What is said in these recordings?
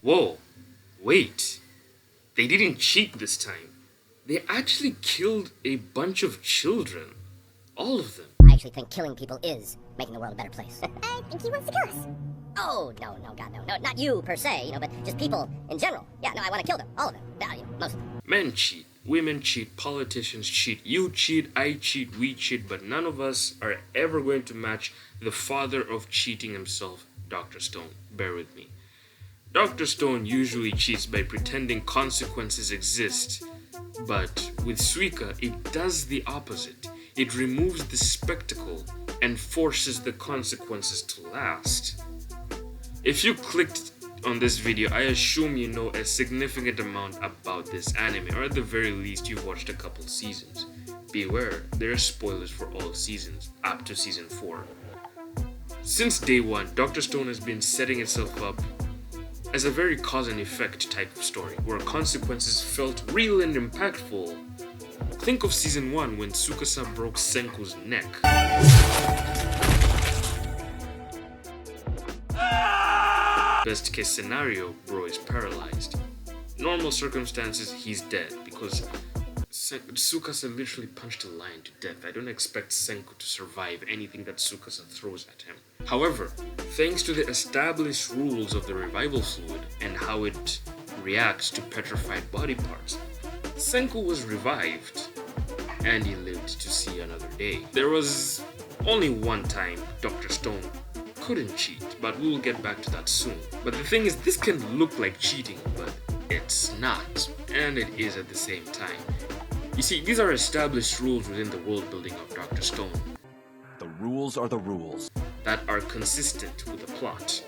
Whoa, wait. They didn't cheat this time. They actually killed a bunch of children. All of them. I actually think killing people is making the world a better place. I think he wants to kill us. Oh, no, God, no, not you per se, but just people in general. Yeah, no, I want to kill them, all of them, most of them. Men cheat, women cheat, politicians cheat, you cheat, I cheat, we cheat, but none of us are ever going to match the father of cheating himself, Dr. Stone. Bear with me. Dr. Stone usually cheats by pretending consequences exist, but with Suika, it does the opposite. It removes the spectacle and forces the consequences to last. If you clicked on this video, I assume you know a significant amount about this anime, or at the very least you've watched a couple seasons. Beware, there are spoilers for all seasons, up to season 4. Since day one, Dr. Stone has been setting itself up as a very cause and effect type of story, where consequences felt real and impactful. Think of season 1 when Tsukasa broke Senku's neck. Best case scenario, bro is paralyzed. Normal circumstances, he's dead because Tsukasa literally punched a lion to death. I don't expect Senku to survive anything that Tsukasa throws at him. However, thanks to the established rules of the revival fluid and how it reacts to petrified body parts, Senku was revived and he lived to see another day. There was only one time Dr. Stone couldn't cheat, but we will get back to that soon. But the thing is, this can look like cheating, but it's not, and it is at the same time. You see, these are established rules within the world building of Dr. Stone. The rules are the rules. That are consistent with the plot.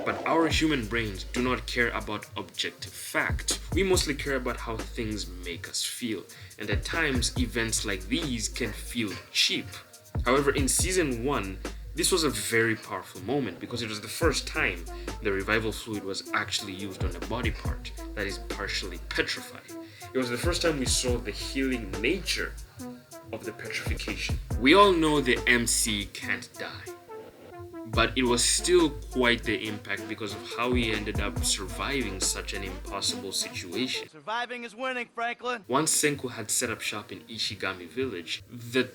But our human brains do not care about objective fact. We mostly care about how things make us feel, and at times events like these can feel cheap. However, in season 1, this was a very powerful moment because it was the first time the revival fluid was actually used on a body part that is partially petrified. It was the first time we saw the healing nature of the petrification. We all know the MC can't die, but it was still quite the impact because of how he ended up surviving such an impossible situation. Surviving is winning, Franklin. Once Senku had set up shop in Ishigami village, the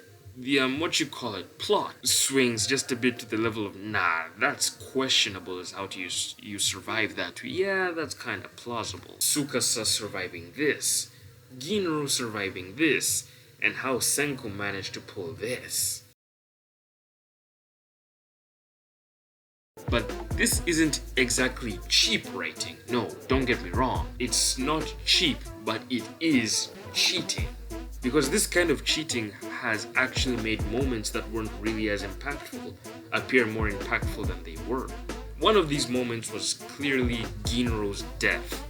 plot swings just a bit to the level of, nah, that's questionable as how to you survive that. Yeah, that's kind of plausible. Tsukasa surviving this, Ginro surviving this, and how Senku managed to pull this. But this isn't exactly cheap writing. No, don't get me wrong. It's not cheap, but it is cheating. Because this kind of cheating has actually made moments that weren't really as impactful appear more impactful than they were. One of these moments was clearly Ginro's death.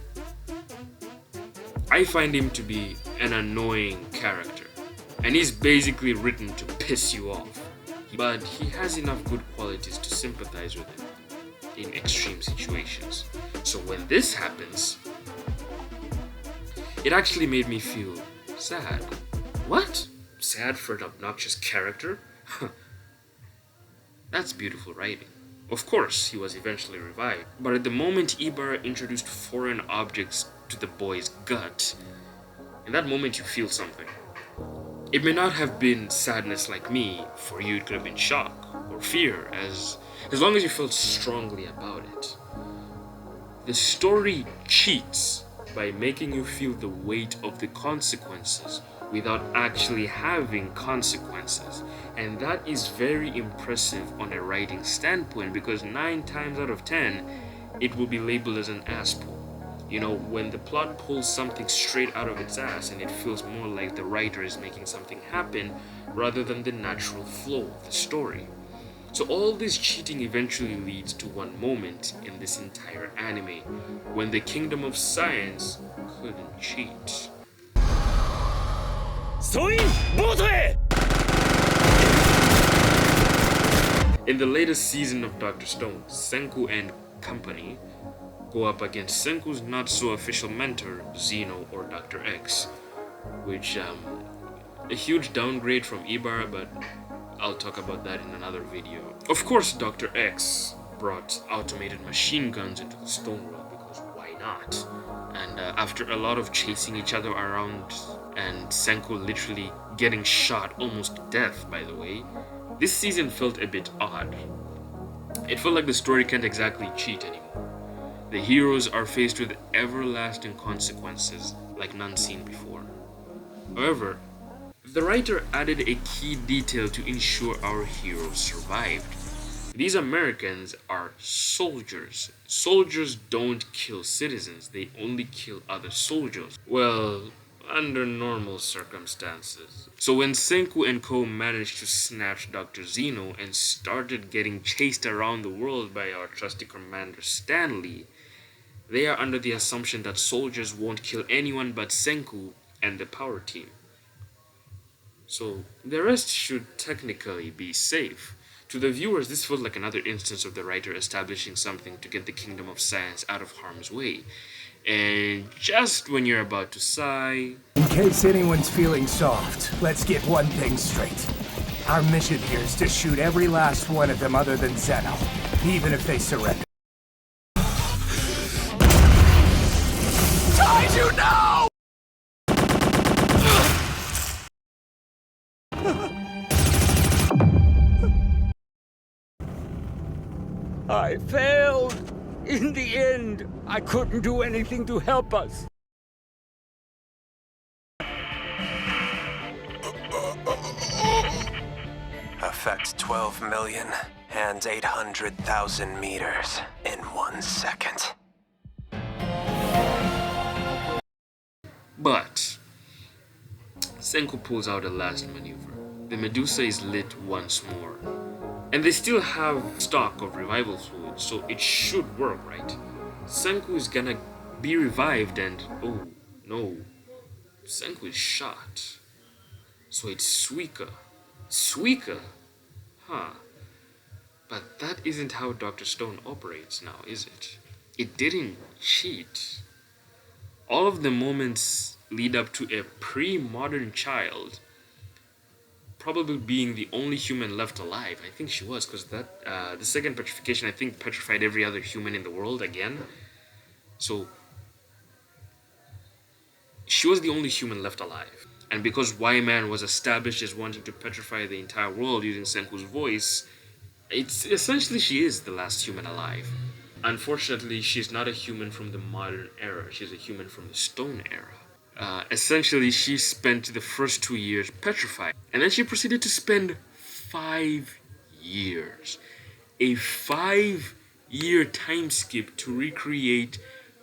I find him to be an annoying character, and he's basically written to piss you off. But he has enough good qualities to sympathize with him in extreme situations. So when this happens, it actually made me feel sad. What? Sad for an obnoxious character? That's beautiful writing. Of course, he was eventually revived, but at the moment Ibara introduced foreign objects to the boy's gut, in that moment you feel something. It may not have been sadness like me. For you it could have been shock or fear, as long as you felt strongly about it. The story cheats by making you feel the weight of the consequences without actually having consequences, and that is very impressive on a writing standpoint, because 9 times out of 10 it will be labeled as an ass pull. You know, when the plot pulls something straight out of its ass and it feels more like the writer is making something happen rather than the natural flow of the story. So all this cheating eventually leads to one moment in this entire anime when the Kingdom of Science couldn't cheat. In the latest season of Dr. Stone, Senku and company go up against Senku's not-so-official mentor, Zeno or Dr. X, which, a huge downgrade from Ibara, but I'll talk about that in another video. Of course, Dr. X brought automated machine guns into the Stone World, because why not. And after a lot of chasing each other around and Senku literally getting shot almost to death, by the way, this season felt a bit odd. It felt like the story can't exactly cheat anymore. The heroes are faced with everlasting consequences like none seen before. However, the writer added a key detail to ensure our heroes survived. These Americans are soldiers. Soldiers don't kill citizens, they only kill other soldiers. Well, under normal circumstances. So when Senku and Co managed to snatch Dr. Zeno and started getting chased around the world by our trusty commander Stanley, they are under the assumption that soldiers won't kill anyone but Senku and the power team. So the rest should technically be safe. To the viewers, this felt like another instance of the writer establishing something to get the kingdom of science out of harm's way. And just when you're about to sigh... In case anyone's feeling soft, let's get one thing straight. Our mission here is to shoot every last one of them other than Zeno, even if they surrender. Taiju, no! I failed. In the end, I couldn't do anything to help us. Affect 12 million and 800,000 meters in 1 second. But Senku pulls out a last maneuver. The Medusa is lit once more. And they still have stock of revival fluid, so it should work, right? Senku is gonna be revived and... oh, no. Senku is shot. So it's Suika. Suika? Huh. But that isn't how Dr. Stone operates now, is it? It didn't cheat. All of the moments lead up to a pre-modern child probably being the only human left alive. I think she was, because that the second petrification, I think, petrified every other human in the world again. So she was the only human left alive. And because Y-Man was established as wanting to petrify the entire world using Senku's voice, it's essentially she is the last human alive. Unfortunately, she's not a human from the modern era. She's a human from the Stone era. Essentially, she spent the first 2 years petrified. And then she proceeded to spend 5 years. A 5-year time skip to recreate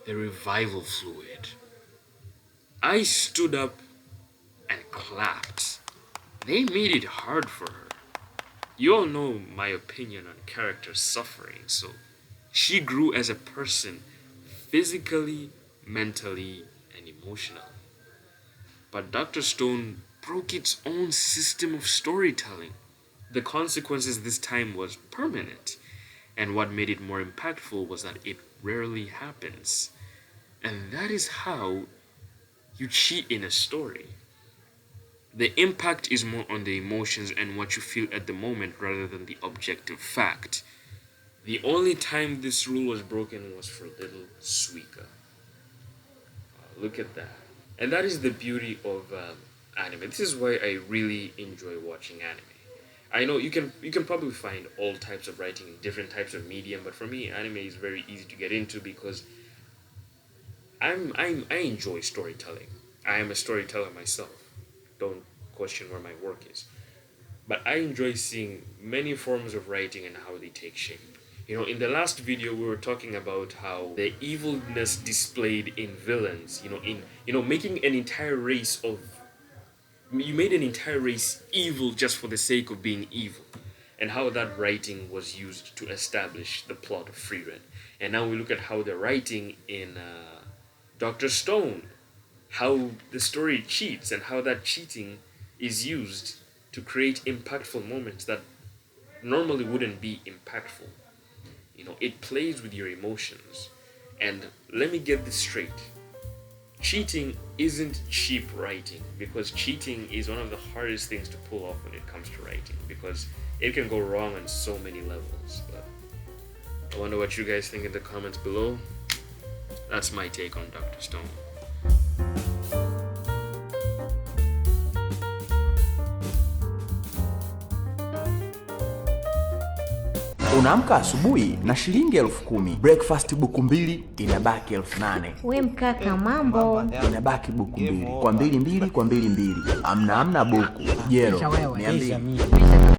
the revival fluid. I stood up and clapped. They made it hard for her. You all know my opinion on character suffering, so she grew as a person, physically, mentally, and emotionally. But Dr. Stone broke its own system of storytelling. The consequences this time was permanent, and what made it more impactful was that it rarely happens. And that is how you cheat in a story. The impact is more on the emotions and what you feel at the moment rather than the objective fact. The only time this rule was broken was for little Suika. Look at that. And that is the beauty of anime. This is why I really enjoy watching anime. I know you can probably find all types of writing in different types of medium, but for me, anime is very easy to get into because I enjoy storytelling. I am a storyteller myself. Don't question where my work is. But I enjoy seeing many forms of writing and how they take shape. You know, in the last video we were talking about how the evilness displayed in villains, making an entire race of... You made an entire race evil just for the sake of being evil. And how that writing was used to establish the plot of Freered. And now we look at how the writing in Dr. Stone, how the story cheats and how that cheating is used to create impactful moments that normally wouldn't be impactful. You know, it plays with your emotions. And let me get this straight. Cheating isn't cheap writing, because cheating is one of the hardest things to pull off when it comes to writing, because it can go wrong on so many levels. But I wonder what you guys think in the comments below. That's my take on Dr. Stone. Unaamka asubuhi na shilingi 10,000. Breakfast buku 2 inabaki 8,000. We mkaka, mambo Inabaki buku 2. Kwa 2 kwa 2. Amna buku. Jero, niambie.